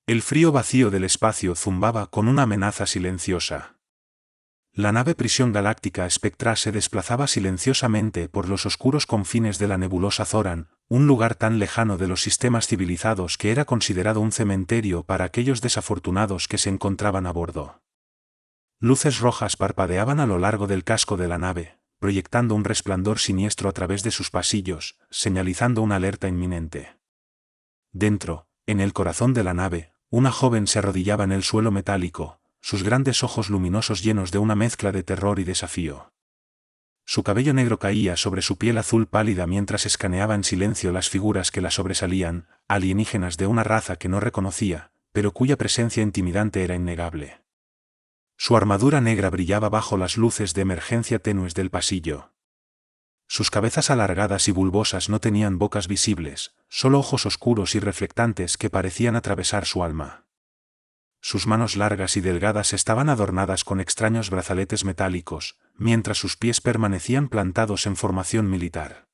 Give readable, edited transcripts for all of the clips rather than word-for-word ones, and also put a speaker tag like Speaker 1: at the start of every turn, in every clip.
Speaker 1: El frío vacío del espacio zumbaba con una amenaza silenciosa. La nave Prisión Galáctica Spectra se desplazaba silenciosamente por los oscuros confines de la nebulosa Zoran, un lugar tan lejano de los sistemas civilizados que era considerado un cementerio para aquellos desafortunados que se encontraban a bordo. Luces rojas parpadeaban a lo largo del casco de la nave, proyectando un resplandor siniestro a través de sus pasillos, señalizando una alerta inminente. Dentro, en el corazón de la nave, una joven se arrodillaba en el suelo metálico, sus grandes ojos luminosos llenos de una mezcla de terror y desafío. Su cabello negro caía sobre su piel azul pálida mientras escaneaba en silencio las figuras que la sobresalían, alienígenas de una raza que no reconocía, pero cuya presencia intimidante era innegable. Su armadura negra brillaba bajo las luces de emergencia tenues del pasillo. Sus cabezas alargadas y bulbosas no tenían bocas visibles, solo ojos oscuros y reflectantes que parecían atravesar su alma. Sus manos largas y delgadas estaban adornadas con extraños brazaletes metálicos, mientras sus pies permanecían plantados en formación militar.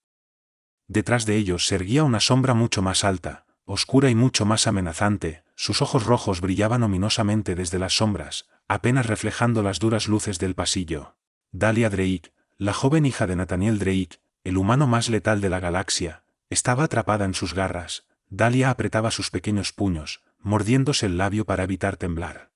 Speaker 1: Detrás de ellos se erguía una sombra mucho más alta, oscura y mucho más amenazante, sus ojos rojos brillaban ominosamente desde las sombras, apenas reflejando las duras luces del pasillo. Dahlia Drake, la joven hija de Nathaniel Drake, el humano más letal de la galaxia, estaba atrapada en sus garras. Dahlia apretaba sus pequeños puños, mordiéndose el labio para evitar temblar.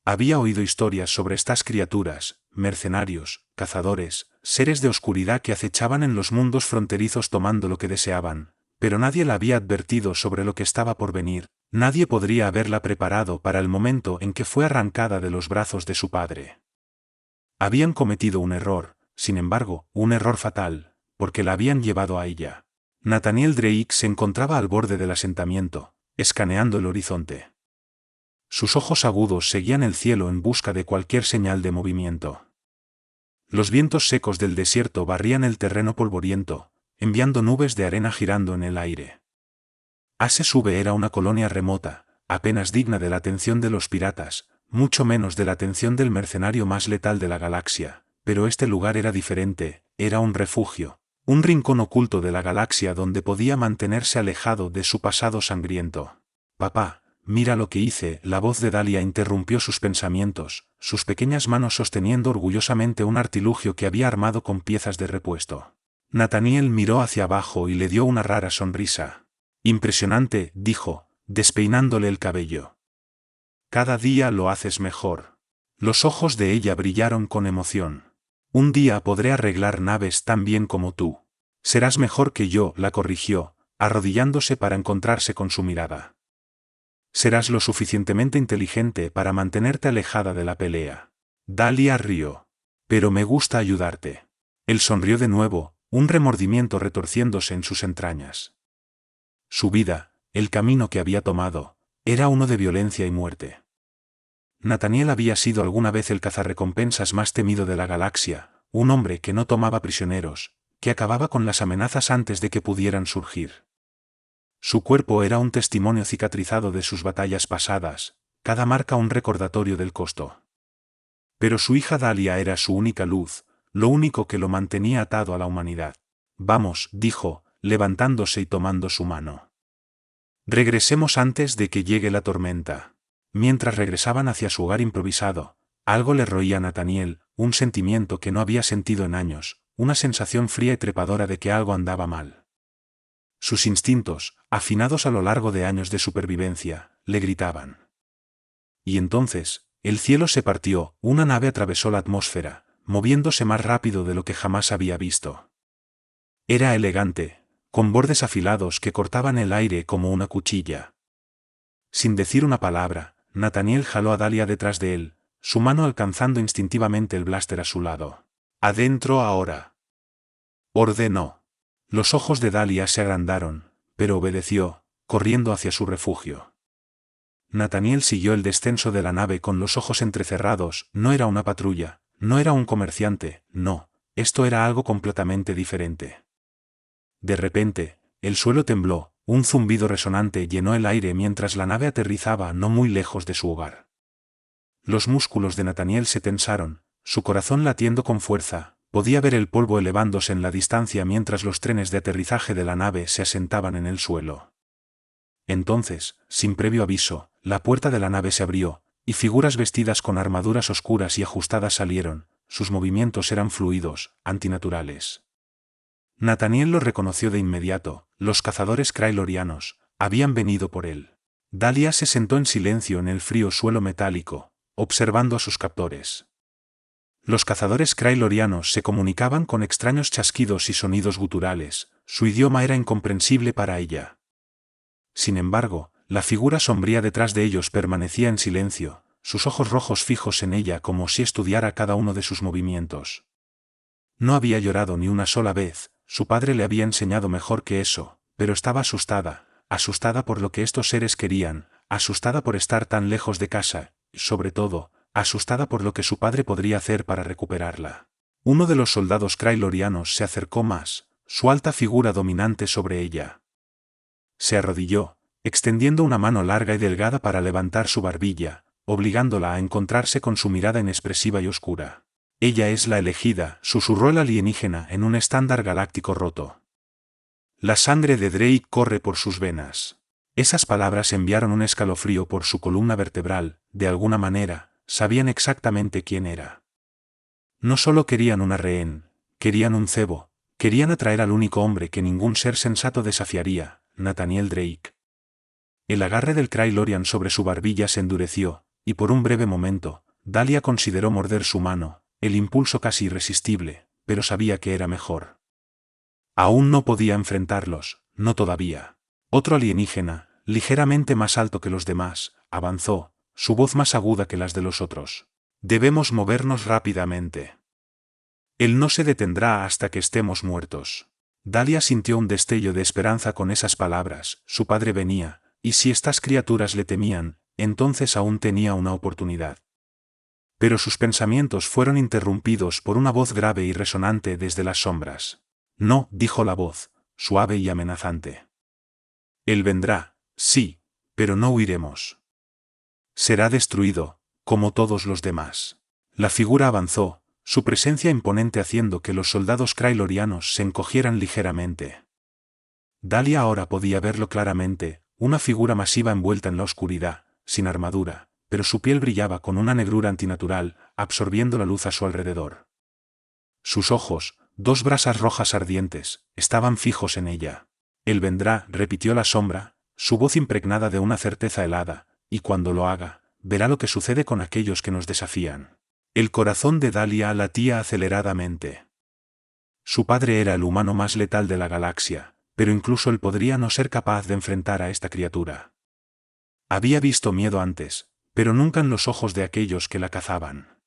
Speaker 1: Había oído historias sobre estas criaturas, mercenarios, cazadores, seres de oscuridad que acechaban en los mundos fronterizos tomando lo que deseaban, pero nadie la había advertido sobre lo que estaba por venir, nadie podría haberla preparado para el momento en que fue arrancada de los brazos de su padre. Habían cometido un error, sin embargo, un error fatal, porque la habían llevado a ella. Nathaniel Drake se encontraba al borde del asentamiento, escaneando el horizonte. Sus ojos agudos seguían el cielo en busca de cualquier señal de movimiento. Los vientos secos del desierto barrían el terreno polvoriento, enviando nubes de arena girando en el aire. Ase-Sube era una colonia remota, apenas digna de la atención de los piratas, mucho menos de la atención del mercenario más letal de la galaxia, pero este lugar era diferente, era un refugio, un rincón oculto de la galaxia donde podía mantenerse alejado de su pasado sangriento. «Papá, mira lo que hice», la voz de Dahlia interrumpió sus pensamientos, sus pequeñas manos sosteniendo orgullosamente un artilugio que había armado con piezas de repuesto. Nathaniel miró hacia abajo y le dio una rara sonrisa. «Impresionante», dijo, despeinándole el cabello. «Cada día lo haces mejor». Los ojos de ella brillaron con emoción. «Un día podré arreglar naves tan bien como tú». «Serás mejor que yo», la corrigió, arrodillándose para encontrarse con su mirada. «Serás lo suficientemente inteligente para mantenerte alejada de la pelea». Dahlia rió. «Pero me gusta ayudarte». Él sonrió de nuevo, un remordimiento retorciéndose en sus entrañas. Su vida, el camino que había tomado, era uno de violencia y muerte. Nathaniel había sido alguna vez el cazarrecompensas más temido de la galaxia, un hombre que no tomaba prisioneros, que acababa con las amenazas antes de que pudieran surgir. Su cuerpo era un testimonio cicatrizado de sus batallas pasadas, cada marca un recordatorio del costo. Pero su hija Dahlia era su única luz, lo único que lo mantenía atado a la humanidad. «Vamos», dijo, levantándose y tomando su mano. «Regresemos antes de que llegue la tormenta». Mientras regresaban hacia su hogar improvisado, algo le roía a Nathaniel, un sentimiento que no había sentido en años, una sensación fría y trepadora de que algo andaba mal. Sus instintos, afinados a lo largo de años de supervivencia, le gritaban. Y entonces, el cielo se partió, una nave atravesó la atmósfera, moviéndose más rápido de lo que jamás había visto. Era elegante, con bordes afilados que cortaban el aire como una cuchilla. Sin decir una palabra, Nathaniel jaló a Dahlia detrás de él, su mano alcanzando instintivamente el blaster a su lado. «Adentro ahora», ordenó. Los ojos de Dahlia se agrandaron, pero obedeció, corriendo hacia su refugio. Nathaniel siguió el descenso de la nave con los ojos entrecerrados. No era una patrulla, no era un comerciante, no, esto era algo completamente diferente. De repente, el suelo tembló, un zumbido resonante llenó el aire mientras la nave aterrizaba no muy lejos de su hogar. Los músculos de Nathaniel se tensaron, su corazón latiendo con fuerza, podía ver el polvo elevándose en la distancia mientras los trenes de aterrizaje de la nave se asentaban en el suelo. Entonces, sin previo aviso, la puerta de la nave se abrió, y figuras vestidas con armaduras oscuras y ajustadas salieron. Sus movimientos eran fluidos, antinaturales. Nathaniel lo reconoció de inmediato. Los cazadores Krailorianos habían venido por él. Dahlia se sentó en silencio en el frío suelo metálico, observando a sus captores. Los cazadores Krailorianos se comunicaban con extraños chasquidos y sonidos guturales. Su idioma era incomprensible para ella. Sin embargo, la figura sombría detrás de ellos permanecía en silencio, sus ojos rojos fijos en ella como si estudiara cada uno de sus movimientos. No había llorado ni una sola vez, su padre le había enseñado mejor que eso, pero estaba asustada por lo que estos seres querían, asustada por estar tan lejos de casa, y sobre todo, asustada por lo que su padre podría hacer para recuperarla. Uno de los soldados Krailorianos se acercó más, su alta figura dominante sobre ella. Se arrodilló, extendiendo una mano larga y delgada para levantar su barbilla, obligándola a encontrarse con su mirada inexpresiva y oscura. Ella es la elegida, susurró el alienígena en un estándar galáctico roto. La sangre de Drake corre por sus venas. Esas palabras enviaron un escalofrío por su columna vertebral. De alguna manera, sabían exactamente quién era. No solo querían una rehén, querían un cebo, querían atraer al único hombre que ningún ser sensato desafiaría, Nathaniel Drake. El agarre del Krailorian sobre su barbilla se endureció, y por un breve momento, Dahlia consideró morder su mano, el impulso casi irresistible, pero sabía que era mejor. Aún no podía enfrentarlos, no todavía. Otro alienígena, ligeramente más alto que los demás, avanzó, su voz más aguda que las de los otros. Debemos movernos rápidamente. Él no se detendrá hasta que estemos muertos. Dahlia sintió un destello de esperanza con esas palabras, su padre venía, y si estas criaturas le temían, entonces aún tenía una oportunidad. Pero sus pensamientos fueron interrumpidos por una voz grave y resonante desde las sombras. No, dijo la voz, suave y amenazante. Él vendrá, sí, pero no huiremos. Será destruido, como todos los demás. La figura avanzó, su presencia imponente haciendo que los soldados Krailorianos se encogieran ligeramente. Dahlia ahora podía verlo claramente, una figura masiva envuelta en la oscuridad, sin armadura, pero su piel brillaba con una negrura antinatural, absorbiendo la luz a su alrededor. Sus ojos, dos brasas rojas ardientes, estaban fijos en ella. Él vendrá, repitió la sombra, su voz impregnada de una certeza helada, y cuando lo haga, verá lo que sucede con aquellos que nos desafían. El corazón de Dahlia latía aceleradamente. Su padre era el humano más letal de la galaxia, pero incluso él podría no ser capaz de enfrentar a esta criatura. Había visto miedo antes, pero nunca en los ojos de aquellos que la cazaban.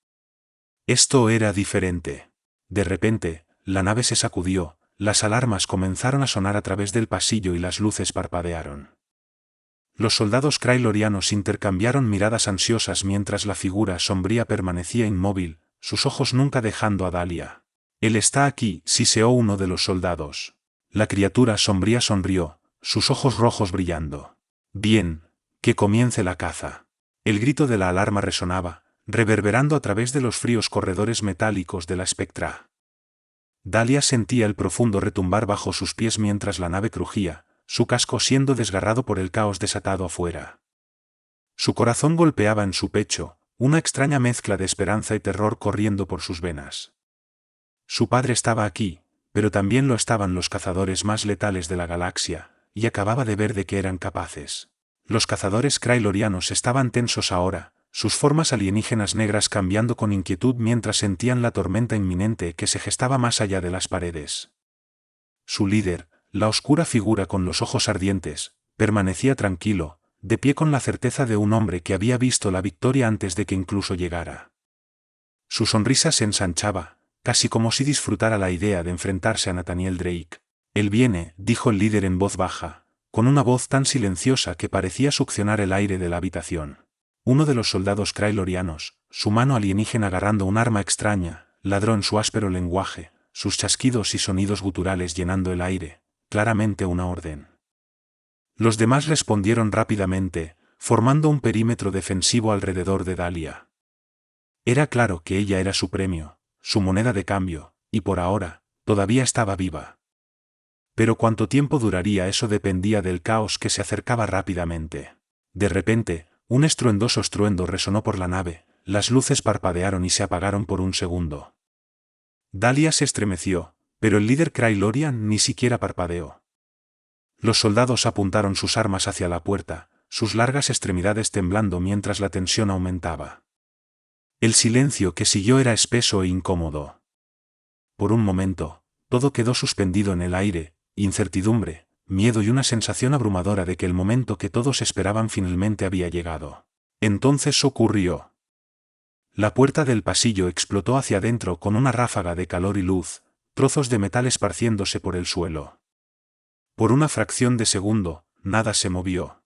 Speaker 1: Esto era diferente. De repente, la nave se sacudió, las alarmas comenzaron a sonar a través del pasillo y las luces parpadearon. Los soldados Krailorianos intercambiaron miradas ansiosas mientras la figura sombría permanecía inmóvil, sus ojos nunca dejando a Dahlia. Él está aquí, siseó uno de los soldados. La criatura sombría sonrió, sus ojos rojos brillando. Bien, que comience la caza. El grito de la alarma resonaba, reverberando a través de los fríos corredores metálicos de la espectra. Dahlia sentía el profundo retumbar bajo sus pies mientras la nave crujía, su casco siendo desgarrado por el caos desatado afuera. Su corazón golpeaba en su pecho, una extraña mezcla de esperanza y terror corriendo por sus venas. Su padre estaba aquí, pero también lo estaban los cazadores más letales de la galaxia, y acababa de ver de qué eran capaces. Los cazadores Krailorianos estaban tensos ahora, sus formas alienígenas negras cambiando con inquietud mientras sentían la tormenta inminente que se gestaba más allá de las paredes. Su líder, la oscura figura con los ojos ardientes, permanecía tranquilo, de pie con la certeza de un hombre que había visto la victoria antes de que incluso llegara. Su sonrisa se ensanchaba, casi como si disfrutara la idea de enfrentarse a Nathaniel Drake. Él viene, dijo el líder en voz baja, con una voz tan silenciosa que parecía succionar el aire de la habitación. Uno de los soldados Krailorianos, su mano alienígena agarrando un arma extraña, ladró en su áspero lenguaje, sus chasquidos y sonidos guturales llenando el aire, claramente una orden. Los demás respondieron rápidamente, formando un perímetro defensivo alrededor de Dahlia. Era claro que ella era su premio, su moneda de cambio, y por ahora, todavía estaba viva. Pero cuánto tiempo duraría eso dependía del caos que se acercaba rápidamente. De repente, un estruendoso estruendo resonó por la nave, las luces parpadearon y se apagaron por un segundo. Dahlia se estremeció, pero el líder Craylorian ni siquiera parpadeó. Los soldados apuntaron sus armas hacia la puerta, sus largas extremidades temblando mientras la tensión aumentaba. El silencio que siguió era espeso e incómodo. Por un momento, todo quedó suspendido en el aire, incertidumbre, miedo y una sensación abrumadora de que el momento que todos esperaban finalmente había llegado. Entonces ocurrió. La puerta del pasillo explotó hacia adentro con una ráfaga de calor y luz, trozos de metal esparciéndose por el suelo. Por una fracción de segundo, nada se movió.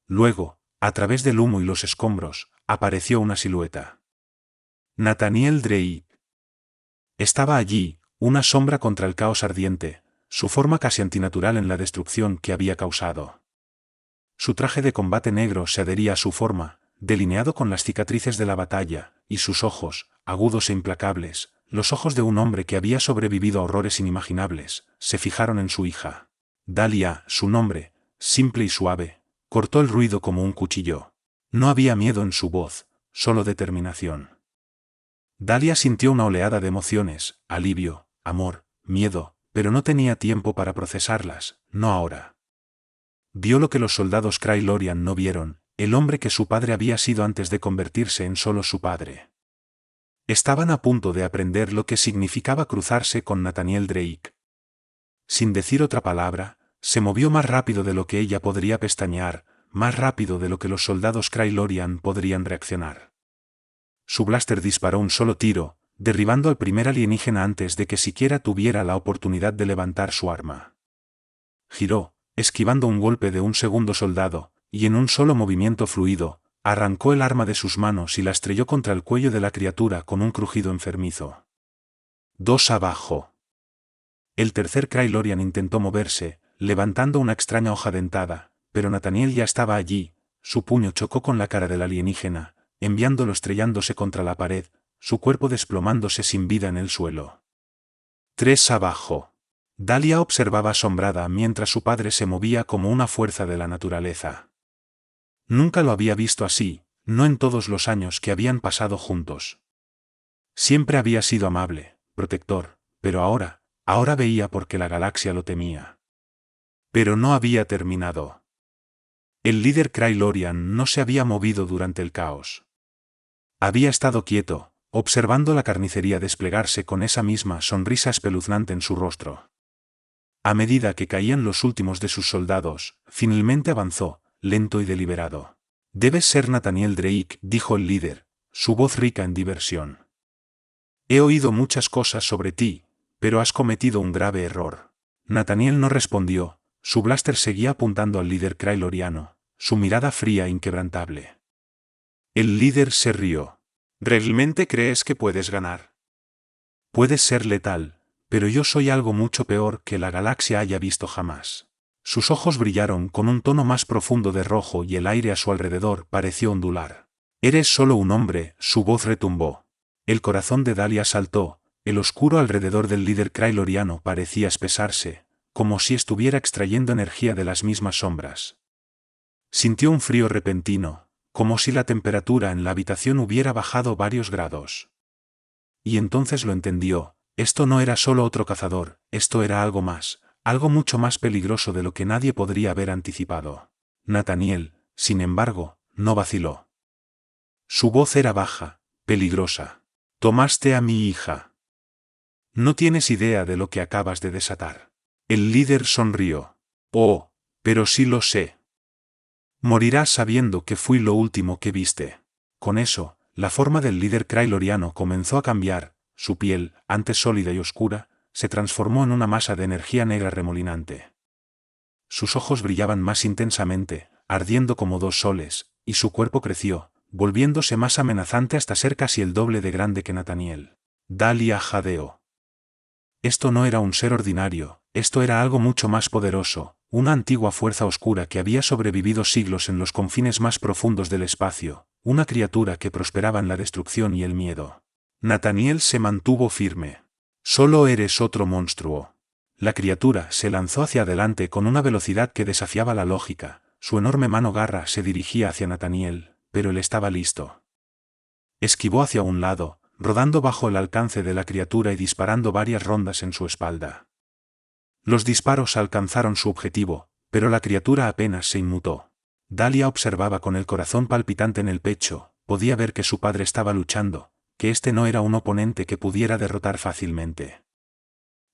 Speaker 1: Luego, a través del humo y los escombros, apareció una silueta. Nathaniel Drake. Estaba allí, una sombra contra el caos ardiente, su forma casi antinatural en la destrucción que había causado. Su traje de combate negro se adhería a su forma, delineado con las cicatrices de la batalla, y sus ojos, agudos e implacables, los ojos de un hombre que había sobrevivido a horrores inimaginables, se fijaron en su hija. Dahlia, su nombre, simple y suave, cortó el ruido como un cuchillo. No había miedo en su voz, solo determinación. Dahlia sintió una oleada de emociones, alivio, amor, miedo, pero no tenía tiempo para procesarlas, no ahora. Vio lo que los soldados Craylorian no vieron, el hombre que su padre había sido antes de convertirse en solo su padre. Estaban a punto de aprender lo que significaba cruzarse con Nathaniel Drake. Sin decir otra palabra, se movió más rápido de lo que ella podría pestañear, más rápido de lo que los soldados Craylorian podrían reaccionar. Su blaster disparó un solo tiro, derribando al primer alienígena antes de que siquiera tuviera la oportunidad de levantar su arma. Giró, esquivando un golpe de un segundo soldado, y en un solo movimiento fluido, arrancó el arma de sus manos y la estrelló contra el cuello de la criatura con un crujido enfermizo. 2 abajo. El tercer Craylorian intentó moverse, levantando una extraña hoja dentada, pero Nathaniel ya estaba allí, su puño chocó con la cara del alienígena, enviándolo estrellándose contra la pared, su cuerpo desplomándose sin vida en el suelo. 3 abajo. Dahlia observaba asombrada mientras su padre se movía como una fuerza de la naturaleza. Nunca lo había visto así, no en todos los años que habían pasado juntos. Siempre había sido amable, protector, pero ahora veía por qué la galaxia lo temía. Pero no había terminado. El líder Craylorian no se había movido durante el caos. Había estado quieto, observando la carnicería desplegarse con esa misma sonrisa espeluznante en su rostro. A medida que caían los últimos de sus soldados, finalmente avanzó, lento y deliberado. «Debes ser Nathaniel Drake», dijo el líder, su voz rica en diversión. «He oído muchas cosas sobre ti, pero has cometido un grave error». Nathaniel no respondió, su blaster seguía apuntando al líder Crayloriano, su mirada fría e inquebrantable. El líder se rió. «¿Realmente crees que puedes ganar? Puedes ser letal, pero yo soy algo mucho peor que la galaxia haya visto jamás». Sus ojos brillaron con un tono más profundo de rojo y el aire a su alrededor pareció ondular. «Eres solo un hombre», su voz retumbó. El corazón de Dahlia saltó, el oscuro alrededor del líder Crayloriano parecía espesarse, como si estuviera extrayendo energía de las mismas sombras. Sintió un frío repentino, como si la temperatura en la habitación hubiera bajado varios grados. Y entonces lo entendió, esto no era solo otro cazador, esto era algo más. Algo mucho más peligroso de lo que nadie podría haber anticipado. Nathaniel, sin embargo, no vaciló. Su voz era baja, peligrosa. «Tomaste a mi hija. No tienes idea de lo que acabas de desatar». El líder sonrió. «Oh, pero sí lo sé. Morirás sabiendo que fui lo último que viste». Con eso, la forma del líder Crayloriano comenzó a cambiar, su piel, antes sólida y oscura, se transformó en una masa de energía negra remolinante. Sus ojos brillaban más intensamente, ardiendo como 2 soles, y su cuerpo creció, volviéndose más amenazante hasta ser casi el doble de grande que Nathaniel. Dahlia jadeó. Esto no era un ser ordinario, esto era algo mucho más poderoso, una antigua fuerza oscura que había sobrevivido siglos en los confines más profundos del espacio, una criatura que prosperaba en la destrucción y el miedo. Nathaniel se mantuvo firme. «Solo eres otro monstruo». La criatura se lanzó hacia adelante con una velocidad que desafiaba la lógica. Su enorme mano garra se dirigía hacia Nathaniel, pero él estaba listo. Esquivó hacia un lado, rodando bajo el alcance de la criatura y disparando varias rondas en su espalda. Los disparos alcanzaron su objetivo, pero la criatura apenas se inmutó. Dahlia observaba con el corazón palpitante en el pecho, podía ver que su padre estaba luchando, que este no era un oponente que pudiera derrotar fácilmente.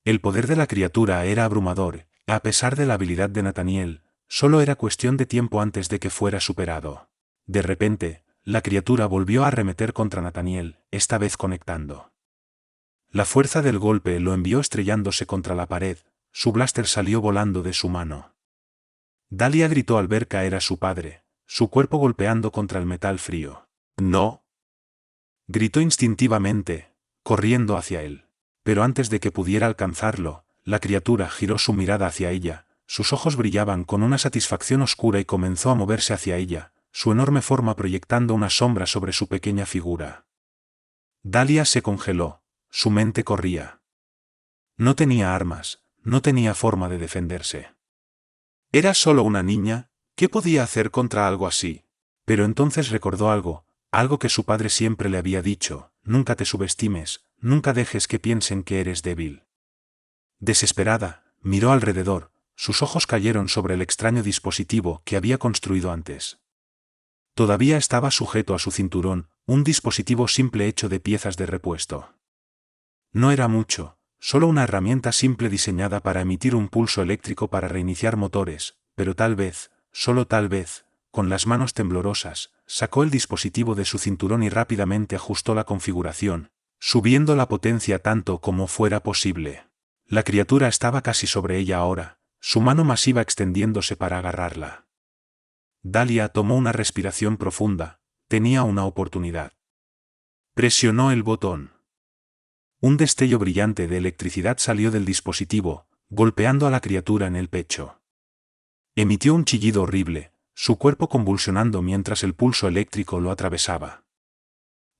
Speaker 1: El poder de la criatura era abrumador, a pesar de la habilidad de Nathaniel, solo era cuestión de tiempo antes de que fuera superado. De repente, la criatura volvió a arremeter contra Nathaniel, esta vez conectando. La fuerza del golpe lo envió estrellándose contra la pared, su blaster salió volando de su mano. Dahlia gritó al ver caer a su padre, su cuerpo golpeando contra el metal frío. ¡No! Gritó instintivamente, corriendo hacia él. Pero antes de que pudiera alcanzarlo, la criatura giró su mirada hacia ella, sus ojos brillaban con una satisfacción oscura y comenzó a moverse hacia ella, su enorme forma proyectando una sombra sobre su pequeña figura. Dahlia se congeló, su mente corría. No tenía armas, no tenía forma de defenderse. Era solo una niña, ¿qué podía hacer contra algo así? Pero entonces recordó algo que su padre siempre le había dicho: nunca te subestimes, nunca dejes que piensen que eres débil. Desesperada, miró alrededor, sus ojos cayeron sobre el extraño dispositivo que había construido antes. Todavía estaba sujeto a su cinturón, un dispositivo simple hecho de piezas de repuesto. No era mucho, solo una herramienta simple diseñada para emitir un pulso eléctrico para reiniciar motores, pero tal vez, solo tal vez, con las manos temblorosas, sacó el dispositivo de su cinturón y rápidamente ajustó la configuración, subiendo la potencia tanto como fuera posible. La criatura estaba casi sobre ella ahora, su mano masiva extendiéndose para agarrarla. Dahlia tomó una respiración profunda, tenía una oportunidad. Presionó el botón. Un destello brillante de electricidad salió del dispositivo, golpeando a la criatura en el pecho. Emitió un chillido horrible, su cuerpo convulsionando mientras el pulso eléctrico lo atravesaba.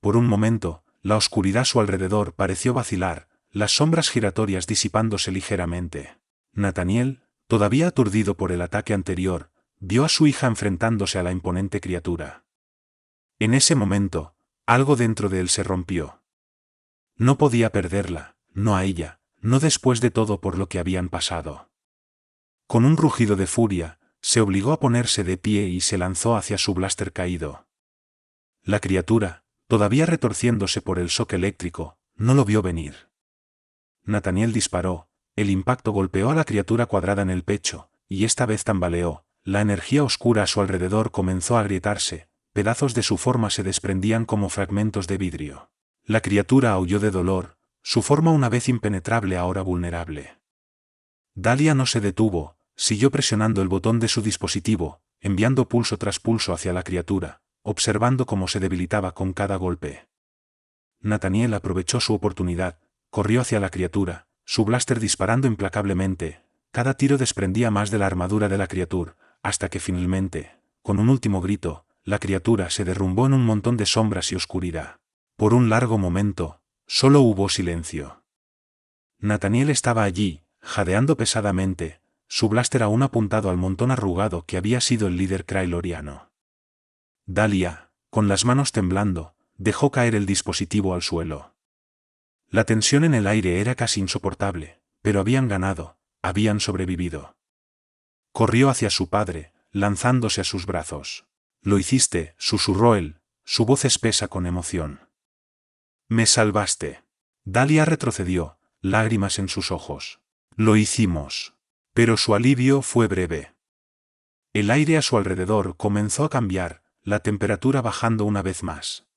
Speaker 1: Por un momento, la oscuridad a su alrededor pareció vacilar, las sombras giratorias disipándose ligeramente. Nathaniel, todavía aturdido por el ataque anterior, vio a su hija enfrentándose a la imponente criatura. En ese momento, algo dentro de él se rompió. No podía perderla, no a ella, no después de todo por lo que habían pasado. Con un rugido de furia, se obligó a ponerse de pie y se lanzó hacia su blaster caído. La criatura, todavía retorciéndose por el shock eléctrico, no lo vio venir. Nathaniel disparó, el impacto golpeó a la criatura cuadrada en el pecho, y esta vez tambaleó, la energía oscura a su alrededor comenzó a agrietarse, pedazos de su forma se desprendían como fragmentos de vidrio. La criatura aulló de dolor, su forma una vez impenetrable ahora vulnerable. Dahlia no se detuvo, siguió presionando el botón de su dispositivo, enviando pulso tras pulso hacia la criatura, observando cómo se debilitaba con cada golpe. Nathaniel aprovechó su oportunidad, corrió hacia la criatura, su blaster disparando implacablemente, cada tiro desprendía más de la armadura de la criatura, hasta que finalmente, con un último grito, la criatura se derrumbó en un montón de sombras y oscuridad. Por un largo momento, solo hubo silencio. Nathaniel estaba allí, jadeando pesadamente, su blaster aún apuntado al montón arrugado que había sido el líder krailoriano. Dahlia, con las manos temblando, dejó caer el dispositivo al suelo. La tensión en el aire era casi insoportable, pero habían ganado, habían sobrevivido. Corrió hacia su padre, lanzándose a sus brazos. «Lo hiciste», susurró él, su voz espesa con emoción. «Me salvaste». Dahlia retrocedió, lágrimas en sus ojos. «Lo hicimos». Pero su alivio fue breve. El aire a su alrededor comenzó a cambiar, la temperatura bajando una vez más.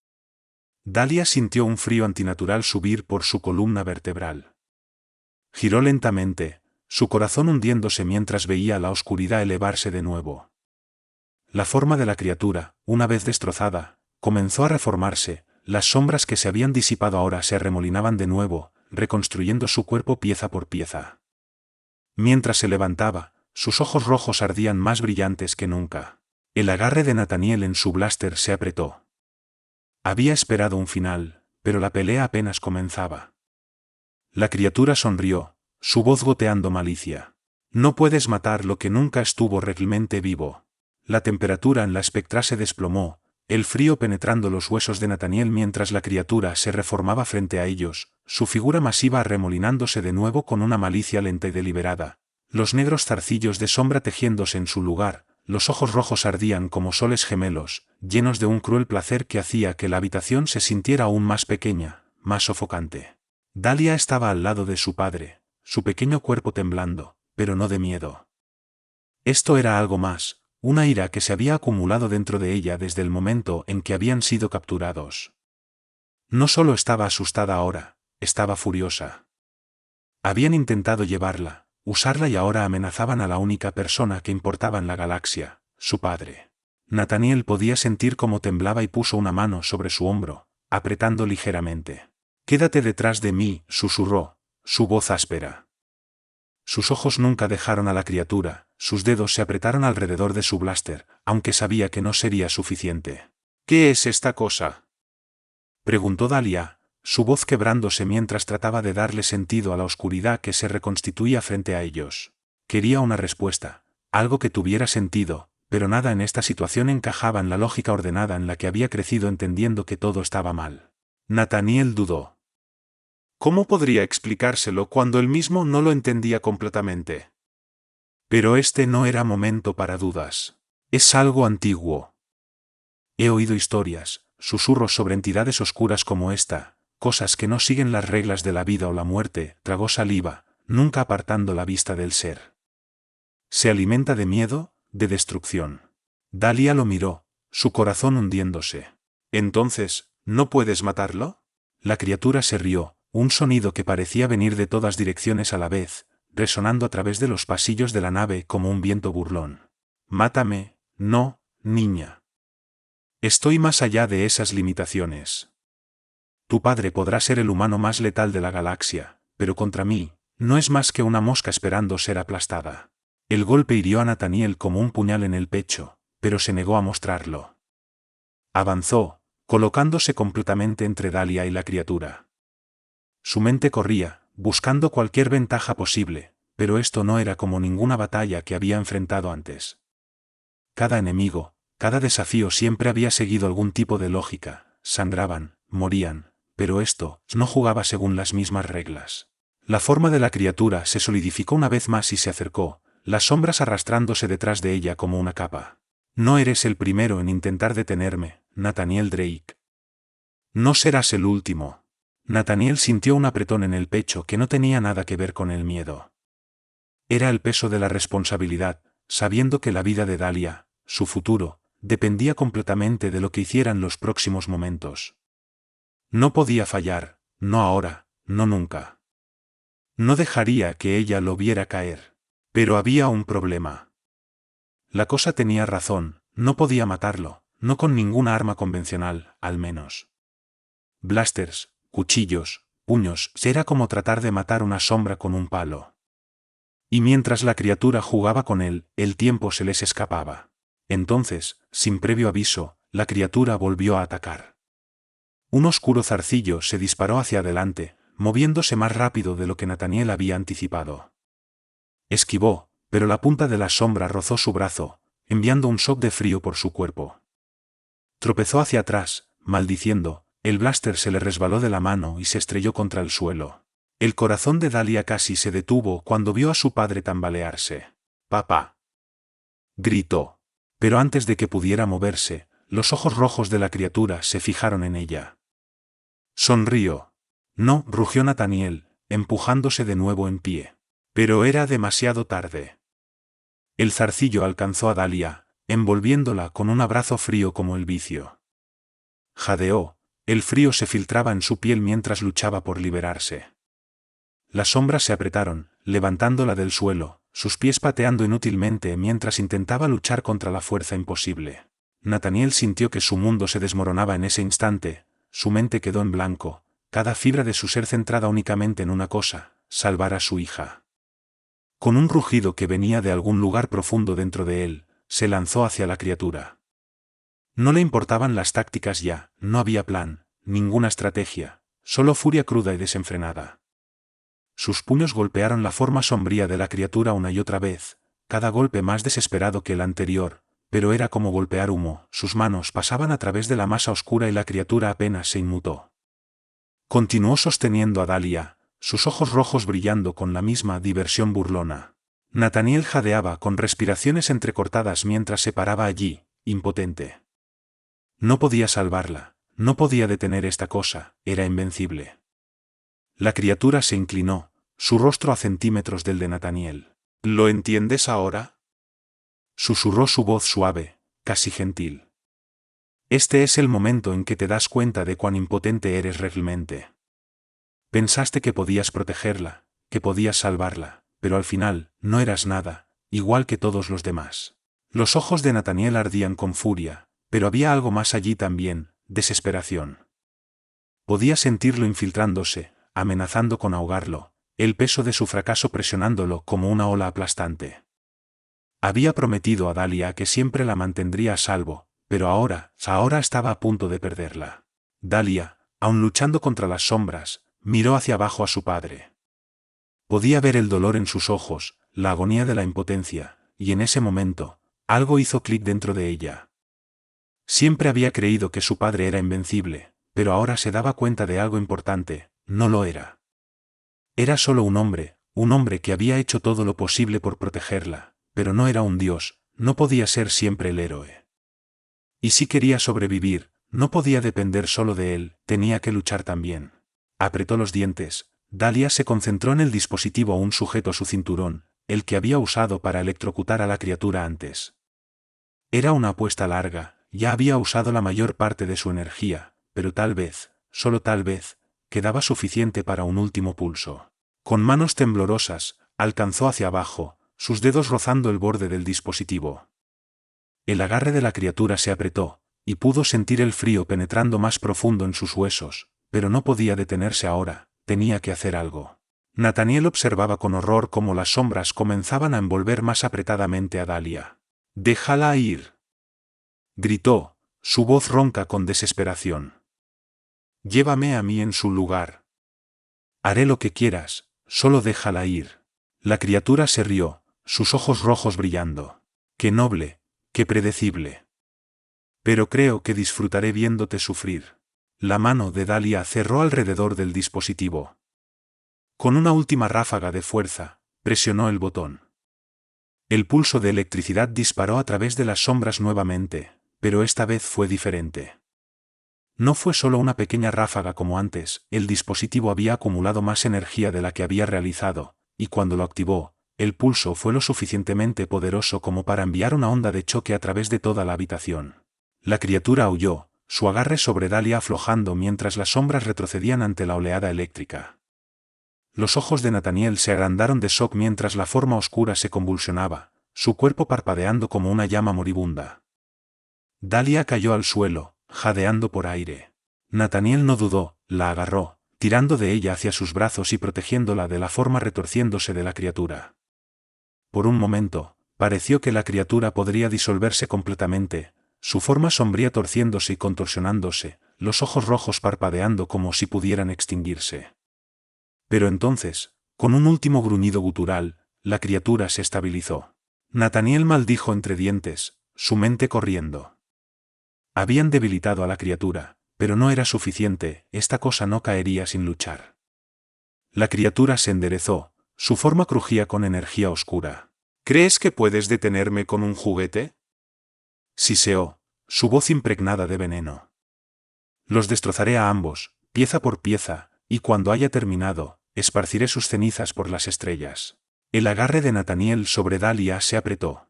Speaker 1: Dahlia sintió un frío antinatural subir por su columna vertebral. Giró lentamente, su corazón hundiéndose mientras veía la oscuridad elevarse de nuevo. La forma de la criatura, una vez destrozada, comenzó a reformarse, las sombras que se habían disipado ahora se arremolinaban de nuevo, reconstruyendo su cuerpo pieza por pieza. Mientras se levantaba, sus ojos rojos ardían más brillantes que nunca. El agarre de Nathaniel en su blaster se apretó. Había esperado un final, pero la pelea apenas comenzaba. La criatura sonrió, su voz goteando malicia. No puedes matar lo que nunca estuvo realmente vivo. La temperatura en la espectra se desplomó, el frío penetrando los huesos de Nathaniel mientras la criatura se reformaba frente a ellos, su figura masiva arremolinándose de nuevo con una malicia lenta y deliberada. Los negros zarcillos de sombra tejiéndose en su lugar, los ojos rojos ardían como soles gemelos, llenos de un cruel placer que hacía que la habitación se sintiera aún más pequeña, más sofocante. Dahlia estaba al lado de su padre, su pequeño cuerpo temblando, pero no de miedo. Esto era algo más, una ira que se había acumulado dentro de ella desde el momento en que habían sido capturados. No solo estaba asustada ahora, estaba furiosa. Habían intentado llevarla, usarla y ahora amenazaban a la única persona que importaba en la galaxia, su padre. Nathaniel podía sentir cómo temblaba y puso una mano sobre su hombro, apretando ligeramente. «Quédate detrás de mí», susurró, su voz áspera. Sus ojos nunca dejaron a la criatura, sus dedos se apretaron alrededor de su blaster, aunque sabía que no sería suficiente. «¿Qué es esta cosa?», preguntó Dahlia, su voz quebrándose mientras trataba de darle sentido a la oscuridad que se reconstituía frente a ellos. Quería una respuesta, algo que tuviera sentido, pero nada en esta situación encajaba en la lógica ordenada en la que había crecido entendiendo que todo estaba mal. Nathaniel dudó. ¿Cómo podría explicárselo cuando él mismo no lo entendía completamente? Pero este no era momento para dudas. Es algo antiguo. He oído historias, susurros sobre entidades oscuras como esta, cosas que no siguen las reglas de la vida o la muerte. Tragó saliva, nunca apartando la vista del ser. Se alimenta de miedo, de destrucción. Dahlia lo miró, su corazón hundiéndose. Entonces, ¿no puedes matarlo? La criatura se rió, un sonido que parecía venir de todas direcciones a la vez, resonando a través de los pasillos de la nave como un viento burlón. Mátame, no, niña. Estoy más allá de esas limitaciones. Tu padre podrá ser el humano más letal de la galaxia, pero contra mí, no es más que una mosca esperando ser aplastada. El golpe hirió a Nathaniel como un puñal en el pecho, pero se negó a mostrarlo. Avanzó, colocándose completamente entre Dahlia y la criatura. Su mente corría, buscando cualquier ventaja posible, pero esto no era como ninguna batalla que había enfrentado antes. Cada enemigo, cada desafío siempre había seguido algún tipo de lógica, sangraban, morían, pero esto no jugaba según las mismas reglas. La forma de la criatura se solidificó una vez más y se acercó, las sombras arrastrándose detrás de ella como una capa. No eres el primero en intentar detenerme, Nathaniel Drake. No serás el último. Nathaniel sintió un apretón en el pecho que no tenía nada que ver con el miedo. Era el peso de la responsabilidad, sabiendo que la vida de Dahlia, su futuro, dependía completamente de lo que hiciera en los próximos momentos. No podía fallar, no ahora, no nunca. No dejaría que ella lo viera caer. Pero había un problema. La cosa tenía razón, no podía matarlo, no con ninguna arma convencional, al menos. Blasters, cuchillos, puños, era como tratar de matar una sombra con un palo. Y mientras la criatura jugaba con él, el tiempo se les escapaba. Entonces, sin previo aviso, la criatura volvió a atacar. Un oscuro zarcillo se disparó hacia adelante, moviéndose más rápido de lo que Nathaniel había anticipado. Esquivó, pero la punta de la sombra rozó su brazo, enviando un shock de frío por su cuerpo. Tropezó hacia atrás, maldiciendo, el blaster se le resbaló de la mano y se estrelló contra el suelo. El corazón de Dahlia casi se detuvo cuando vio a su padre tambalearse. «Papá», gritó. Pero antes de que pudiera moverse, los ojos rojos de la criatura se fijaron en ella. Sonrió. «No», rugió Nathaniel, empujándose de nuevo en pie. Pero era demasiado tarde. El zarcillo alcanzó a Dahlia, envolviéndola con un abrazo frío como el vicio. Jadeó, el frío se filtraba en su piel mientras luchaba por liberarse. Las sombras se apretaron, levantándola del suelo, sus pies pateando inútilmente mientras intentaba luchar contra la fuerza imposible. Nathaniel sintió que su mundo se desmoronaba en ese instante, su mente quedó en blanco, cada fibra de su ser centrada únicamente en una cosa, salvar a su hija. Con un rugido que venía de algún lugar profundo dentro de él, se lanzó hacia la criatura. No le importaban las tácticas ya, no había plan, ninguna estrategia, solo furia cruda y desenfrenada. Sus puños golpearon la forma sombría de la criatura una y otra vez, cada golpe más desesperado que el anterior, pero era como golpear humo. Sus manos pasaban a través de la masa oscura y la criatura apenas se inmutó. Continuó sosteniendo a Dahlia, sus ojos rojos brillando con la misma diversión burlona. Nathaniel jadeaba con respiraciones entrecortadas mientras se paraba allí, impotente. No podía salvarla, no podía detener esta cosa, era invencible. La criatura se inclinó, su rostro a centímetros del de Nathaniel. ¿Lo entiendes ahora? Susurró su voz suave, casi gentil. Este es el momento en que te das cuenta de cuán impotente eres realmente. Pensaste que podías protegerla, que podías salvarla, pero al final, no eras nada, igual que todos los demás. Los ojos de Nathaniel ardían con furia, pero había algo más allí también, desesperación. Podía sentirlo infiltrándose, amenazando con ahogarlo, el peso de su fracaso presionándolo como una ola aplastante. Había prometido a Dahlia que siempre la mantendría a salvo, pero ahora estaba a punto de perderla. Dahlia, aun luchando contra las sombras, miró hacia abajo a su padre. Podía ver el dolor en sus ojos, la agonía de la impotencia, y en ese momento, algo hizo clic dentro de ella. Siempre había creído que su padre era invencible, pero ahora se daba cuenta de algo importante: no lo era. Era solo un hombre que había hecho todo lo posible por protegerla, pero no era un dios, no podía ser siempre el héroe. Y si quería sobrevivir, no podía depender solo de él, tenía que luchar también. Apretó los dientes. Dahlia se concentró en el dispositivo aún sujeto a su cinturón, el que había usado para electrocutar a la criatura antes. Era una apuesta larga, ya había usado la mayor parte de su energía, pero tal vez, solo tal vez, quedaba suficiente para un último pulso. Con manos temblorosas, alcanzó hacia abajo, sus dedos rozando el borde del dispositivo. El agarre de la criatura se apretó, y pudo sentir el frío penetrando más profundo en sus huesos, pero no podía detenerse ahora, tenía que hacer algo. Nathaniel observaba con horror cómo las sombras comenzaban a envolver más apretadamente a Dahlia. «¡Déjala ir!», gritó, su voz ronca con desesperación. «Llévame a mí en su lugar. Haré lo que quieras, solo déjala ir». La criatura se rió, sus ojos rojos brillando. «Qué noble, qué predecible. Pero creo que disfrutaré viéndote sufrir». La mano de Dahlia cerró alrededor del dispositivo. Con una última ráfaga de fuerza, presionó el botón. El pulso de electricidad disparó a través de las sombras nuevamente, pero esta vez fue diferente. No fue solo una pequeña ráfaga como antes, el dispositivo había acumulado más energía de la que había realizado, y cuando lo activó, el pulso fue lo suficientemente poderoso como para enviar una onda de choque a través de toda la habitación. La criatura aulló, su agarre sobre Dahlia aflojando mientras las sombras retrocedían ante la oleada eléctrica. Los ojos de Nathaniel se agrandaron de shock mientras la forma oscura se convulsionaba, su cuerpo parpadeando como una llama moribunda. Dahlia cayó al suelo, jadeando por aire. Nathaniel no dudó, la agarró, tirando de ella hacia sus brazos y protegiéndola de la forma retorciéndose de la criatura. Por un momento, pareció que la criatura podría disolverse completamente, su forma sombría torciéndose y contorsionándose, los ojos rojos parpadeando como si pudieran extinguirse. Pero entonces, con un último gruñido gutural, la criatura se estabilizó. Nathaniel maldijo entre dientes, su mente corriendo. Habían debilitado a la criatura, pero no era suficiente, esta cosa no caería sin luchar. La criatura se enderezó, su forma crujía con energía oscura. «¿Crees que puedes detenerme con un juguete?», siseó, su voz impregnada de veneno. «Los destrozaré a ambos, pieza por pieza, y cuando haya terminado, esparciré sus cenizas por las estrellas». El agarre de Nathaniel sobre Dahlia se apretó.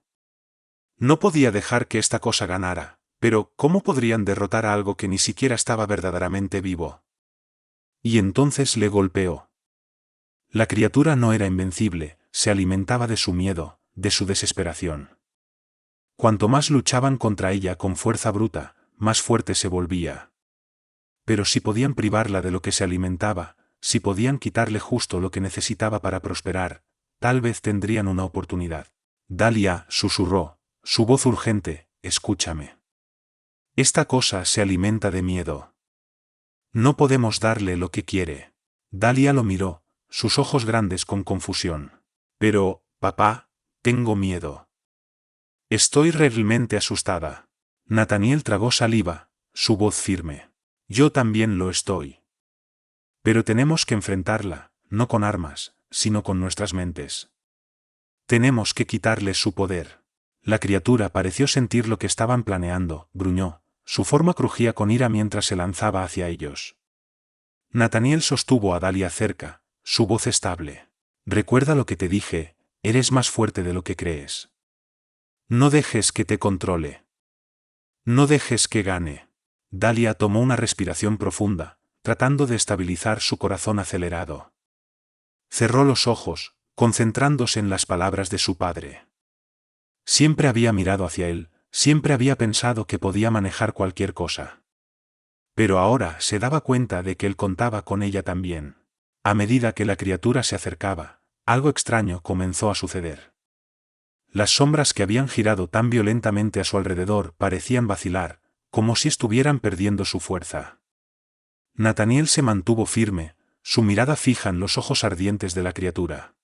Speaker 1: No podía dejar que esta cosa ganara, pero ¿cómo podrían derrotar a algo que ni siquiera estaba verdaderamente vivo? Y entonces le golpeó. La criatura no era invencible, se alimentaba de su miedo, de su desesperación. Cuanto más luchaban contra ella con fuerza bruta, más fuerte se volvía. Pero si podían privarla de lo que se alimentaba, si podían quitarle justo lo que necesitaba para prosperar, tal vez tendrían una oportunidad. Dahlia susurró, su voz urgente: «Escúchame. Esta cosa se alimenta de miedo. No podemos darle lo que quiere». Dahlia lo miró, sus ojos grandes con confusión. Pero, papá, tengo miedo. Estoy realmente asustada. Nathaniel tragó saliva, su voz firme. Yo también lo estoy. Pero tenemos que enfrentarla, no con armas, sino con nuestras mentes. Tenemos que quitarles su poder. La criatura pareció sentir lo que estaban planeando, gruñó. Su forma crujía con ira mientras se lanzaba hacia ellos. Nathaniel sostuvo a Dahlia cerca, su voz estable. Recuerda lo que te dije, eres más fuerte de lo que crees. No dejes que te controle. No dejes que gane. Dahlia tomó una respiración profunda, tratando de estabilizar su corazón acelerado. Cerró los ojos, concentrándose en las palabras de su padre. Siempre había mirado hacia él, siempre había pensado que podía manejar cualquier cosa. Pero ahora se daba cuenta de que él contaba con ella también. A medida que la criatura se acercaba, algo extraño comenzó a suceder. Las sombras que habían girado tan violentamente a su alrededor parecían vacilar, como si estuvieran perdiendo su fuerza. Nathaniel se mantuvo firme, su mirada fija en los ojos ardientes de la criatura.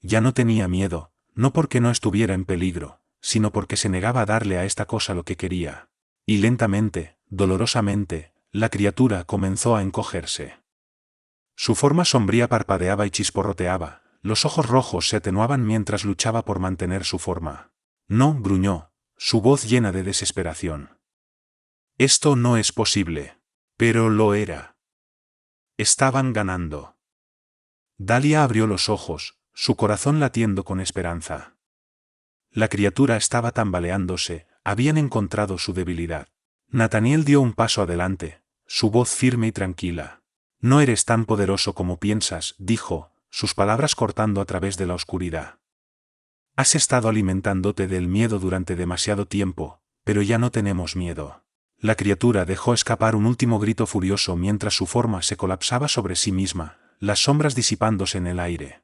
Speaker 1: Ya no tenía miedo, no porque no estuviera en peligro, sino porque se negaba a darle a esta cosa lo que quería. Y lentamente, dolorosamente, la criatura comenzó a encogerse. Su forma sombría parpadeaba y chisporroteaba, los ojos rojos se atenuaban mientras luchaba por mantener su forma. No, gruñó, su voz llena de desesperación. Esto no es posible. Pero lo era. Estaban ganando. Dahlia abrió los ojos, su corazón latiendo con esperanza. La criatura estaba tambaleándose, habían encontrado su debilidad. Nathaniel dio un paso adelante, su voz firme y tranquila. No eres tan poderoso como piensas, dijo, sus palabras cortando a través de la oscuridad. Has estado alimentándote del miedo durante demasiado tiempo, pero ya no tenemos miedo. La criatura dejó escapar un último grito furioso mientras su forma se colapsaba sobre sí misma, las sombras disipándose en el aire.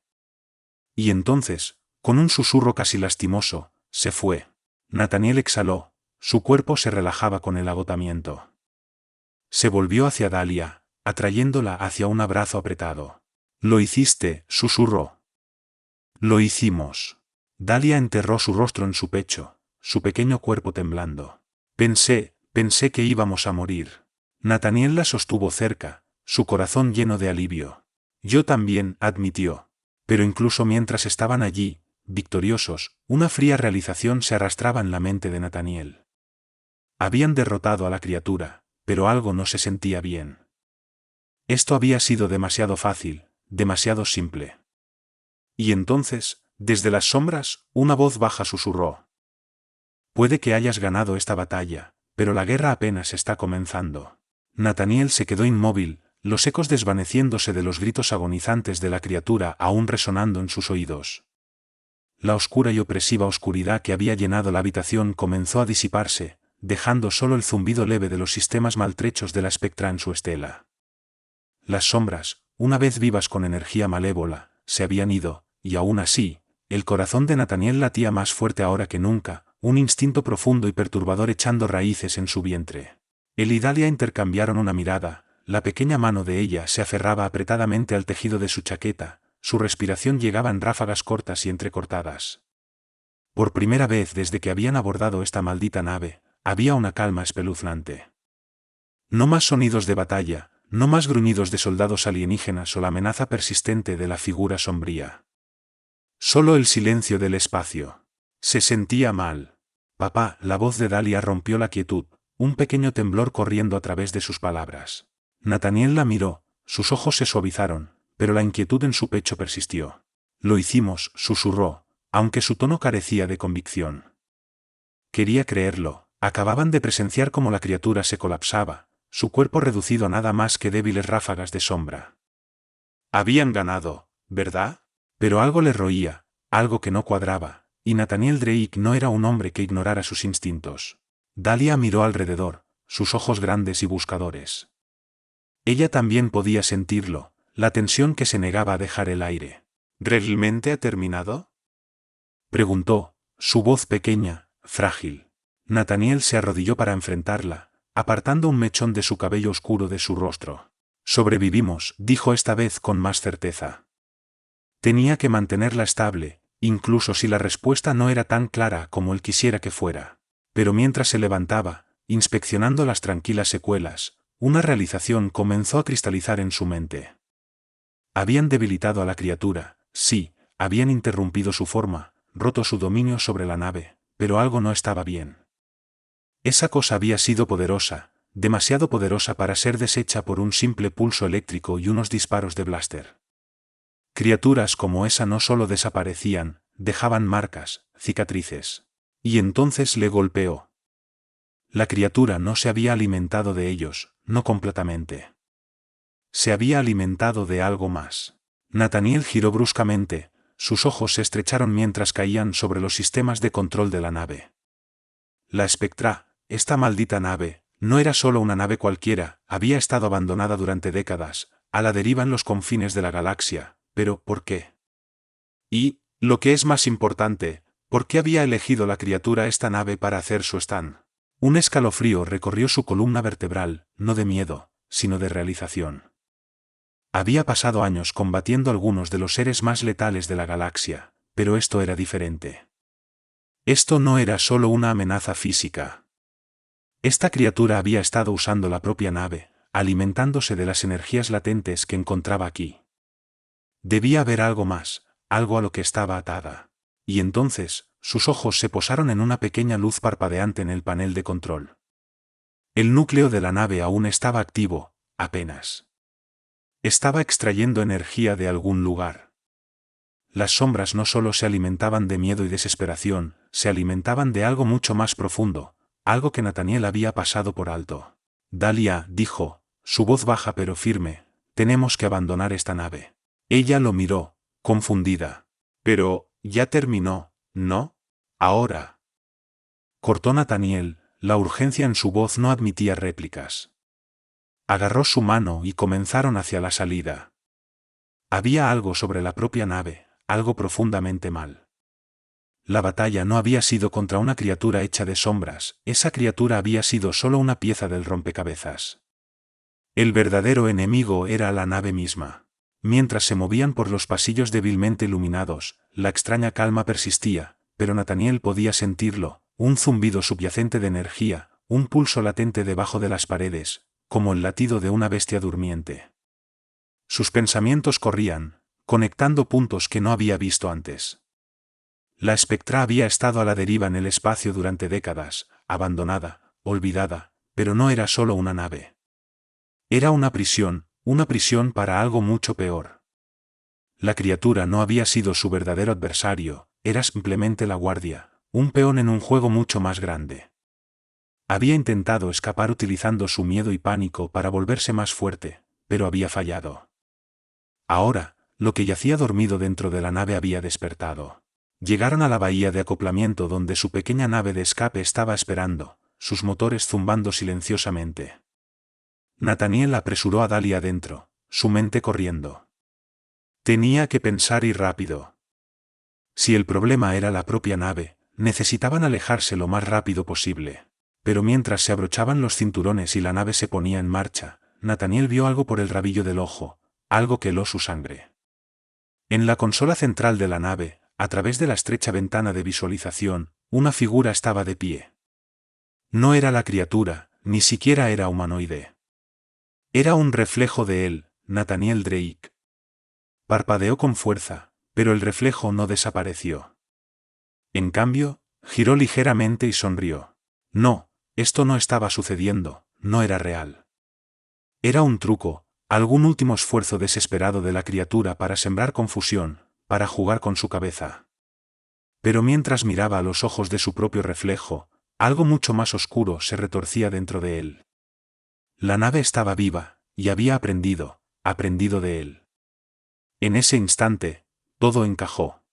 Speaker 1: Y entonces, con un susurro casi lastimoso, se fue. Nathaniel exhaló, su cuerpo se relajaba con el agotamiento. Se volvió hacia Dahlia, atrayéndola hacia un abrazo apretado. Lo hiciste, susurró. Lo hicimos. Dahlia enterró su rostro en su pecho, su pequeño cuerpo temblando. Pensé que íbamos a morir. Nathaniel la sostuvo cerca, su corazón lleno de alivio. Yo también, admitió. Pero incluso mientras estaban allí, victoriosos, una fría realización se arrastraba en la mente de Nathaniel. Habían derrotado a la criatura, pero algo no se sentía bien. Esto había sido demasiado fácil, demasiado simple. Y entonces, desde las sombras, una voz baja susurró. Puede que hayas ganado esta batalla, pero la guerra apenas está comenzando. Nathaniel se quedó inmóvil, los ecos desvaneciéndose de los gritos agonizantes de la criatura aún resonando en sus oídos. La oscura y opresiva oscuridad que había llenado la habitación comenzó a disiparse, dejando solo el zumbido leve de los sistemas maltrechos de la espectra en su estela. Las sombras, una vez vivas con energía malévola, se habían ido, y aún así, el corazón de Nathaniel latía más fuerte ahora que nunca, un instinto profundo y perturbador echando raíces en su vientre. Él y Dahlia intercambiaron una mirada, la pequeña mano de ella se aferraba apretadamente al tejido de su chaqueta, su respiración llegaba en ráfagas cortas y entrecortadas. Por primera vez desde que habían abordado esta maldita nave, había una calma espeluznante. No más sonidos de batalla, no más gruñidos de soldados alienígenas o la amenaza persistente de la figura sombría. Solo el silencio del espacio. Se sentía mal. Papá, la voz de Dahlia rompió la quietud, un pequeño temblor corriendo a través de sus palabras. Nathaniel la miró, sus ojos se suavizaron, pero la inquietud en su pecho persistió. Lo hicimos, susurró, aunque su tono carecía de convicción. Quería creerlo, acababan de presenciar cómo la criatura se colapsaba, su cuerpo reducido a nada más que débiles ráfagas de sombra. Habían ganado, ¿verdad? Pero algo le roía, algo que no cuadraba. Y Nathaniel Drake no era un hombre que ignorara sus instintos. Dahlia miró alrededor, sus ojos grandes y buscadores. Ella también podía sentirlo, la tensión que se negaba a dejar el aire. ¿Realmente ha terminado?, preguntó, su voz pequeña, frágil. Nathaniel se arrodilló para enfrentarla, apartando un mechón de su cabello oscuro de su rostro. Sobrevivimos, dijo esta vez con más certeza. Tenía que mantenerla estable, incluso si la respuesta no era tan clara como él quisiera que fuera. Pero mientras se levantaba, inspeccionando las tranquilas secuelas, una realización comenzó a cristalizar en su mente. Habían debilitado a la criatura, sí, habían interrumpido su forma, roto su dominio sobre la nave, pero algo no estaba bien. Esa cosa había sido poderosa, demasiado poderosa para ser deshecha por un simple pulso eléctrico y unos disparos de blaster. Criaturas como esa no solo desaparecían, dejaban marcas, cicatrices. Y entonces le golpeó. La criatura no se había alimentado de ellos, no completamente. Se había alimentado de algo más. Nathaniel giró bruscamente, sus ojos se estrecharon mientras caían sobre los sistemas de control de la nave. La Spectra, esta maldita nave, no era solo una nave cualquiera, había estado abandonada durante décadas, a la deriva en los confines de la galaxia, pero ¿por qué? Y, lo que es más importante, ¿por qué había elegido la criatura esta nave para hacer su stand? Un escalofrío recorrió su columna vertebral, no de miedo, sino de realización. Había pasado años combatiendo algunos de los seres más letales de la galaxia, pero esto era diferente. Esto no era solo una amenaza física. Esta criatura había estado usando la propia nave, alimentándose de las energías latentes que encontraba aquí. Debía haber algo más, algo a lo que estaba atada. Y entonces, sus ojos se posaron en una pequeña luz parpadeante en el panel de control. El núcleo de la nave aún estaba activo, apenas. Estaba extrayendo energía de algún lugar. Las sombras no solo se alimentaban de miedo y desesperación, se alimentaban de algo mucho más profundo, algo que Nathaniel había pasado por alto. Dahlia, dijo, su voz baja pero firme, tenemos que abandonar esta nave. Ella lo miró, confundida. Pero, ya terminó, ¿no? Ahora. Cortó Nathaniel, la urgencia en su voz no admitía réplicas. Agarró su mano y comenzaron hacia la salida. Había algo sobre la propia nave, algo profundamente mal. La batalla no había sido contra una criatura hecha de sombras, esa criatura había sido solo una pieza del rompecabezas. El verdadero enemigo era la nave misma. Mientras se movían por los pasillos débilmente iluminados, la extraña calma persistía, pero Nathaniel podía sentirlo, un zumbido subyacente de energía, un pulso latente debajo de las paredes, como el latido de una bestia durmiente. Sus pensamientos corrían, conectando puntos que no había visto antes. La Spectra había estado a la deriva en el espacio durante décadas, abandonada, olvidada, pero no era solo una nave. Era una prisión para algo mucho peor. La criatura no había sido su verdadero adversario, era simplemente la guardia, un peón en un juego mucho más grande. Había intentado escapar utilizando su miedo y pánico para volverse más fuerte, pero había fallado. Ahora, lo que yacía dormido dentro de la nave había despertado. Llegaron a la bahía de acoplamiento donde su pequeña nave de escape estaba esperando, sus motores zumbando silenciosamente. Nathaniel apresuró a Dahlia adentro, su mente corriendo. Tenía que pensar y rápido. Si el problema era la propia nave, necesitaban alejarse lo más rápido posible. Pero mientras se abrochaban los cinturones y la nave se ponía en marcha, Nathaniel vio algo por el rabillo del ojo, algo que heló su sangre. En la consola central de la nave, a través de la estrecha ventana de visualización, una figura estaba de pie. No era la criatura, ni siquiera era humanoide. Era un reflejo de él, Nathaniel Drake. Parpadeó con fuerza, pero el reflejo no desapareció. En cambio, giró ligeramente y sonrió. No, esto no estaba sucediendo, no era real. Era un truco, algún último esfuerzo desesperado de la criatura para sembrar confusión, para jugar con su cabeza. Pero mientras miraba a los ojos de su propio reflejo, algo mucho más oscuro se retorcía dentro de él. La nave estaba viva, y había aprendido de él. En ese instante, todo encajó.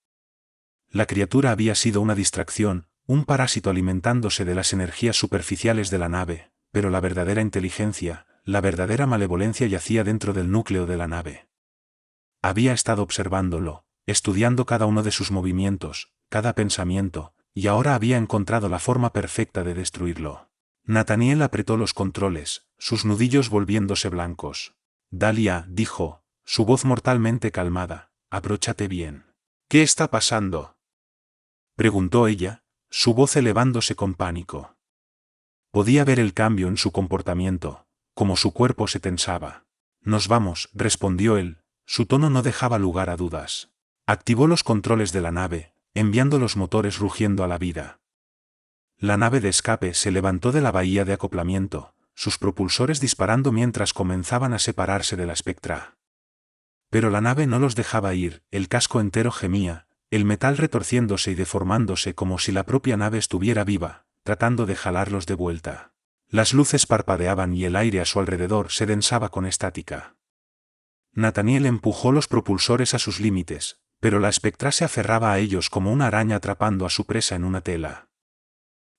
Speaker 1: La criatura había sido una distracción, un parásito alimentándose de las energías superficiales de la nave, pero la verdadera inteligencia, la verdadera malevolencia yacía dentro del núcleo de la nave. Había estado observándolo, estudiando cada uno de sus movimientos, cada pensamiento, y ahora había encontrado la forma perfecta de destruirlo. Nathaniel apretó los controles, sus nudillos volviéndose blancos. Dahlia, dijo, su voz mortalmente calmada, abróchate bien. ¿Qué está pasando?, preguntó ella, su voz elevándose con pánico. Podía ver el cambio en su comportamiento, como su cuerpo se tensaba. Nos vamos, respondió él, su tono no dejaba lugar a dudas. Activó los controles de la nave, enviando los motores rugiendo a la vida. La nave de escape se levantó de la bahía de acoplamiento, sus propulsores disparando mientras comenzaban a separarse de la Spectra. Pero la nave no los dejaba ir, el casco entero gemía, el metal retorciéndose y deformándose como si la propia nave estuviera viva, tratando de jalarlos de vuelta. Las luces parpadeaban y el aire a su alrededor se densaba con estática. Nathaniel empujó los propulsores a sus límites, pero la Spectra se aferraba a ellos como una araña atrapando a su presa en una tela.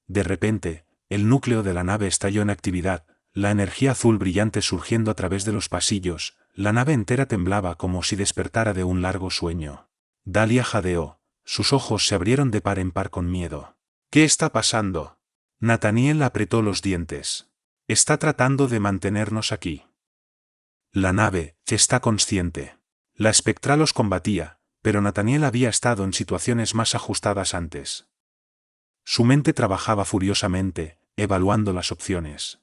Speaker 1: De repente, el núcleo de la nave estalló en actividad, la energía azul brillante surgiendo a través de los pasillos, la nave entera temblaba como si despertara de un largo sueño. Dahlia jadeó, sus ojos se abrieron de par en par con miedo. ¿Qué está pasando? Nathaniel apretó los dientes. Está tratando de mantenernos aquí. La nave está consciente. La Spectra los combatía, pero Nathaniel había estado en situaciones más ajustadas antes. Su mente trabajaba furiosamente, evaluando las opciones.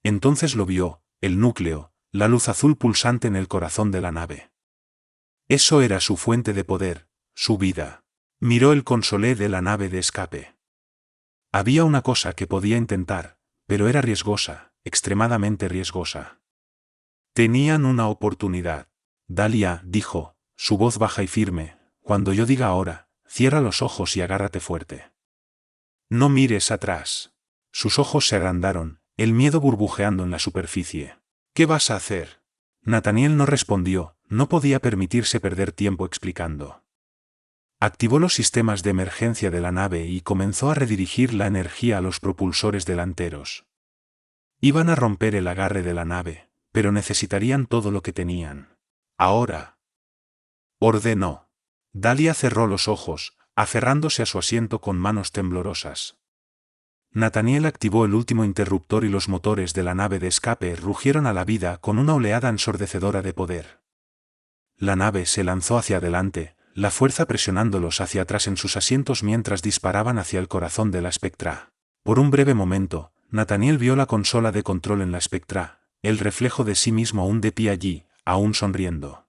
Speaker 1: Entonces lo vio, el núcleo, la luz azul pulsante en el corazón de la nave. Eso era su fuente de poder, su vida. Miró el consolé de la nave de escape. Había una cosa que podía intentar, pero era riesgosa, extremadamente riesgosa. Tenían una oportunidad. Dahlia dijo, su voz baja y firme, cuando yo diga ahora, cierra los ojos y agárrate fuerte. No mires atrás. Sus ojos se agrandaron, el miedo burbujeando en la superficie. ¿Qué vas a hacer? Nathaniel no respondió, no podía permitirse perder tiempo explicando. Activó los sistemas de emergencia de la nave y comenzó a redirigir la energía a los propulsores delanteros. Iban a romper el agarre de la nave, pero necesitarían todo lo que tenían. Ahora. Ordenó. Dahlia cerró los ojos, aferrándose a su asiento con manos temblorosas. Nathaniel activó el último interruptor y los motores de la nave de escape rugieron a la vida con una oleada ensordecedora de poder. La nave se lanzó hacia adelante, la fuerza presionándolos hacia atrás en sus asientos mientras disparaban hacia el corazón de la Spectra. Por un breve momento, Nathaniel vio la consola de control en la Spectra, el reflejo de sí mismo aún de pie allí, aún sonriendo.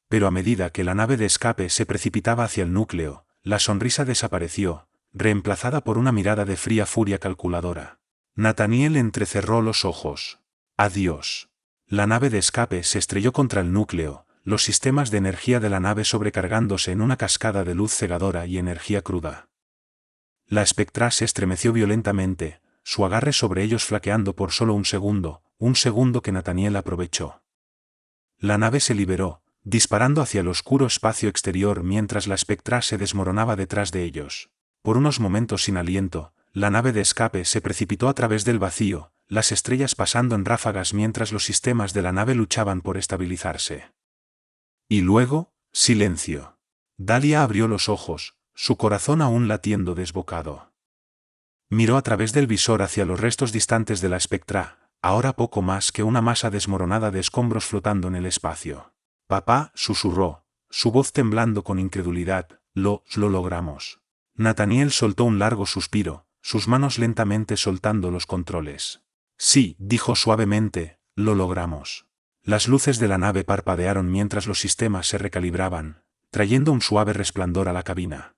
Speaker 1: Pero a medida que la nave de escape se precipitaba hacia el núcleo, la sonrisa desapareció, reemplazada por una mirada de fría furia calculadora. Nathaniel entrecerró los ojos. Adiós. La nave de escape se estrelló contra el núcleo, los sistemas de energía de la nave sobrecargándose en una cascada de luz cegadora y energía cruda. La Spectra se estremeció violentamente, su agarre sobre ellos flaqueando por solo un segundo que Nathaniel aprovechó. La nave se liberó, disparando hacia el oscuro espacio exterior mientras la Spectra se desmoronaba detrás de ellos. Por unos momentos sin aliento, la nave de escape se precipitó a través del vacío, las estrellas pasando en ráfagas mientras los sistemas de la nave luchaban por estabilizarse. Y luego, silencio. Dahlia abrió los ojos, su corazón aún latiendo desbocado. Miró a través del visor hacia los restos distantes de la Spectra, ahora poco más que una masa desmoronada de escombros flotando en el espacio. Papá, susurró, su voz temblando con incredulidad, lo logramos. Nathaniel soltó un largo suspiro, sus manos lentamente soltando los controles. Sí, dijo suavemente, lo logramos. Las luces de la nave parpadearon mientras los sistemas se recalibraban, trayendo un suave resplandor a la cabina.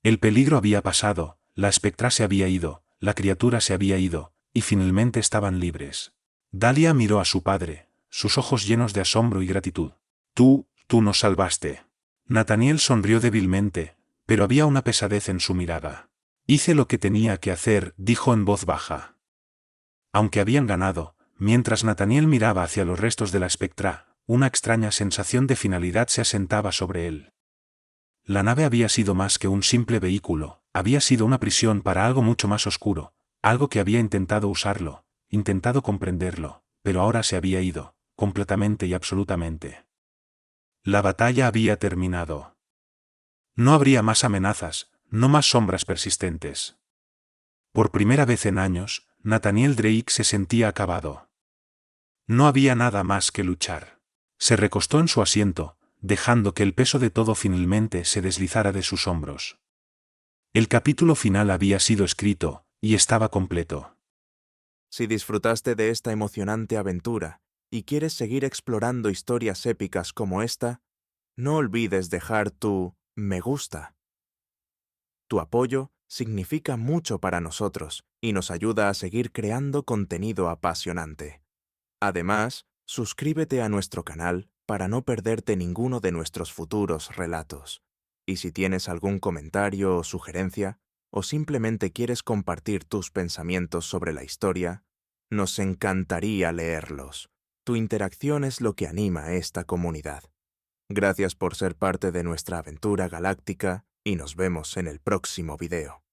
Speaker 1: El peligro había pasado, la Spectra se había ido, la criatura se había ido, y finalmente estaban libres. Dahlia miró a su padre, sus ojos llenos de asombro y gratitud. Tú nos salvaste. Nathaniel sonrió débilmente, pero había una pesadez en su mirada. Hice lo que tenía que hacer, dijo en voz baja. Aunque habían ganado, mientras Nathaniel miraba hacia los restos de la Spectra, una extraña sensación de finalidad se asentaba sobre él. La nave había sido más que un simple vehículo, había sido una prisión para algo mucho más oscuro, algo que había intentado usarlo, intentado comprenderlo, pero ahora se había ido, completamente y absolutamente. La batalla había terminado. No habría más amenazas, no más sombras persistentes. Por primera vez en años, Nathaniel Drake se sentía acabado. No había nada más que luchar. Se recostó en su asiento, dejando que el peso de todo finalmente se deslizara de sus hombros. El capítulo final había sido escrito, y estaba completo.
Speaker 2: Si disfrutaste de esta emocionante aventura y quieres seguir explorando historias épicas como esta, no olvides dejar tu me gusta. Tu apoyo significa mucho para nosotros y nos ayuda a seguir creando contenido apasionante. Además, suscríbete a nuestro canal para no perderte ninguno de nuestros futuros relatos. Y si tienes algún comentario o sugerencia, o simplemente quieres compartir tus pensamientos sobre la historia, nos encantaría leerlos. Tu interacción es lo que anima a esta comunidad. Gracias por ser parte de nuestra aventura galáctica y nos vemos en el próximo video.